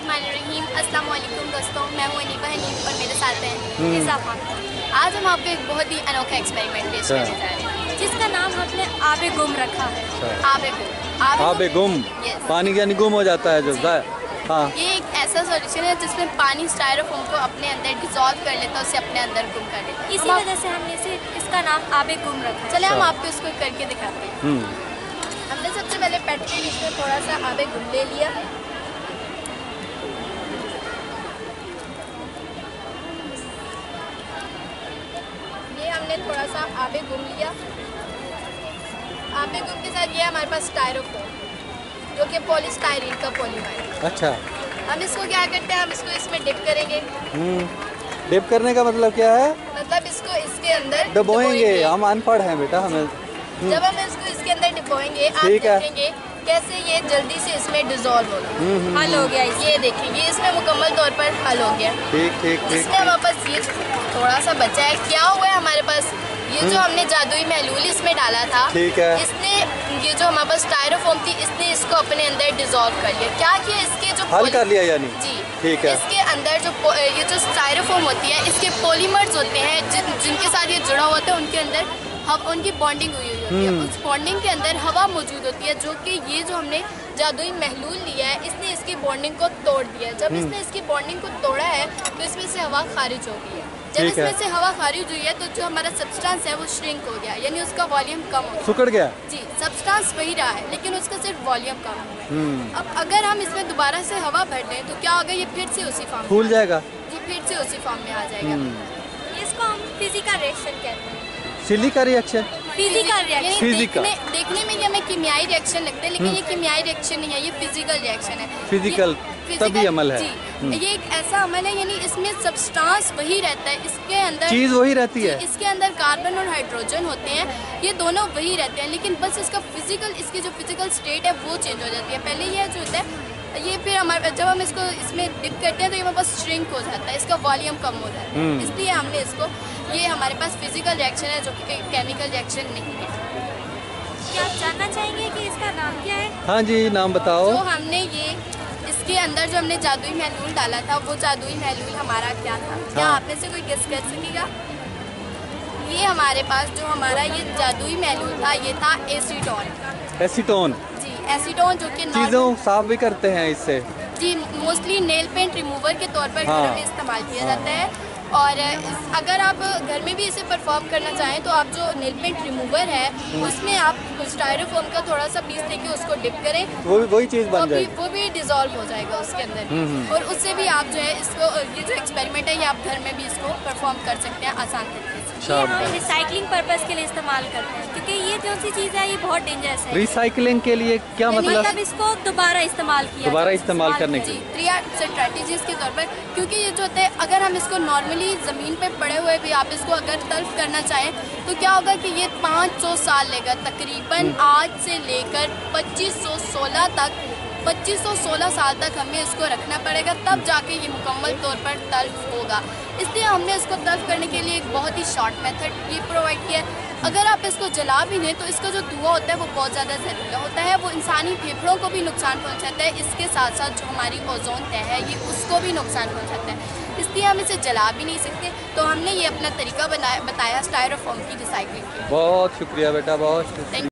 बिस्मिल्लाहिर्रहमानिर्रहीम। अस्सलाम वालेकुम दोस्तों, मैं हूँ अनीबा हनीफ और मेरे साथ हैं इज़ाफ़ा। आज हम आपको एक बहुत ही अनोखा एक्सपेरिमेंट पेश करने जा रहे हैं जिसका नाम हमने आबे गुम रखा है। आबे गुम पानी यानी गुम हो जाता है जो हाँ। ये एक ऐसा सॉल्यूशन है जिसमें पानी स्टायरोफोम को अपने अंदर डिसॉल्व कर लेता है, उसे अपने अंदर गुम कर लेता है। इसी वजह से हमने इसका नाम आबे गुम रखा है। चले हम आपको इसको करके दिखाते हैं। हमने सबसे पहले पैट के बीच में थोड़ा सा आबे गुम ले लिया। ये हमने थोड़ा सा आबे गुम लिया। आबे गुम के साथ ये हमारे पास स्टायरोफोम जो कि पॉलीस्टायरीन का पॉलीमर है। अच्छा, हम इसको क्या करते हैं, हम इसको इसमें डिप करेंगे। डिप करने का मतलब क्या है? मतलब इसको इसके अंदर डुबोएंगे। हम अनपढ़ हैं बेटा, हमें जब हम इसको इसके अंदर डिपोएंगे आप देखेंगे कैसे ये जल्दी से इसमें डिसॉल्व होगा। हल हो गया, ये देखेंगे इसमें मुकम्मल तौर पर हल हो गया। ठीक। इसमें हमारे पास ये थोड़ा सा बचा है। क्या हुआ है हमारे पास, ये जो हमने जादुई महलूल इसमें डाला था, ठीक है। इसने ये जो हमारे पास स्टायरोफोम थी इसने इसको अपने अंदर डिसॉल्व कर लिया। क्या किया, इसके जो हल कर लिया यानी। जी ठीक है। इसके अंदर जो ये जो स्टायरोफोम होती है इसके पॉलीमर्स होते हैं जिनके साथ ये जुड़ा हुआ था, उनके अंदर उनकी बॉन्डिंग हुई होती है। उस बॉन्डिंग के अंदर हवा मौजूद होती है, जो कि ये जो हमने जादुई महलूल लिया है इसने इसकी बॉन्डिंग को तोड़ दिया। जब इसने इसकी बॉन्डिंग को तोड़ा है तो इसमें से हवा खारिज हो गई है। जब इसमें से हवा खारिज हुई है तो जो हमारा सब्सटेंस है वो श्रिंक हो गया, यानी उसका वॉल्यूम कम हो गया, सुकड़ गया। जी, सब्सटेंस वही रहा है लेकिन उसका सिर्फ वॉल्यूम कम हुआ है। अब अगर हम इसमें दोबारा से हवा भर दें तो क्या होगा, ये फिर से उसी फॉर्म फूल जाएगा। जी, फिर से उसी फॉर्म में आ जाएगा। इसको हम फिजिकल रिएक्शन कहते हैं। Silica reaction, physical reaction. देखने में ये हमें कीमियाई रिएक्शन लगता है लेकिन ये कीमियाई रिएक्शन नहीं है, ये फिजिकल रिएक्शन है। फिजिकल तभी अमल है। जी, ये एक ऐसा अमल है यानी इसमें सब्सटेंस वही रहता है, इसके अंदर चीज वही रहती है। इसके अंदर कार्बन और हाइड्रोजन होते हैं, ये दोनों वही रहते हैं लेकिन बस इसका इसकी जो फिजिकल स्टेट है वो चेंज हो जाती है। पहले ये जो होता है ये फिर हमारे जब हम इसको इसमें डिप करते हैं तो ये हमारे पास श्रिंक हो जाता है, इसका वॉल्यूम कम हो जाता है। इसलिए हमने इसको, ये हमारे पास फिजिकल रिएक्शन है जो कि केमिकल रिएक्शन नहीं है। क्या आप जानना चाहेंगे कि इसका नाम क्या है? हाँ जी, नाम बताओ। जो हमने ये इसके अंदर जो हमने जादुई महलूल डाला था वो जादुई महलूल हमारा क्या था? क्या आप में से कोई गेस कर सकेगा? ये हमारे पास जो हमारा ये जादुई महलूल था ये था एसीटोन। एसीटोन, जी, एसीटोन जो कि चीजों साफ भी करते हैं इससे। जी, मोस्टली नेल पेंट रिमूवर के तौर पर घरों में इस्तेमाल किया जाता है। और अगर आप घर में भी इसे परफॉर्म करना चाहें तो आप जो नेल पेंट रिमूवर है उसमें आप स्टायरोफोम का थोड़ा सा पीस लेके उसको डिप करें, वही चीज बन जाएगी, वो भी डिसॉल्व हो जाएगा उसके अंदर। और उससे भी आप जो है इसको, ये जो एक्सपेरिमेंट है ये आप घर में भी इसको परफॉर्म कर सकते हैं आसान तरीके से। ये हम रिसाइकलिंग पर्पस के लिए इस्तेमाल करते हैं क्योंकि ये जो सी चीज़ है ये बहुत डेंजरस है। रिसाइकलिंग के लिए क्या मतलब? इसको दोबारा इस्तेमाल करने की 3 स्ट्रेटजीज के तौर पर, क्योंकि ये जो होता है अगर हम इसको नॉर्मली ज़मीन पे पड़े हुए भी आप इसको अगर तल्फ करना चाहें तो क्या होगा कि ये 500 साल लेगा तकरीबन। आज से लेकर 2516 साल तक हमें इसको रखना पड़ेगा, तब जाके ये मुकम्मल तौर पर तल्फ होगा। इसलिए हमने इसको तल्फ करने के लिए एक बहुत ही शॉर्ट मेथड ये प्रोवाइड किया है। अगर आप इसको जला भी लें तो इसका जो धुआं होता है वो बहुत ज़्यादा जहरीला होता है, वो इंसानी फेफड़ों को भी नुकसान पहुंचाता है। इसके साथ साथ जो हमारी ओजोन तह है ये उसको भी नुकसान पहुंचाता है, इसलिए हम इसे जला भी नहीं सकते। तो हमने ये अपना तरीका बताया स्टायरोफोम की रिसाइकलिंग। बहुत शुक्रिया बेटा, बहुत शुक्रिया।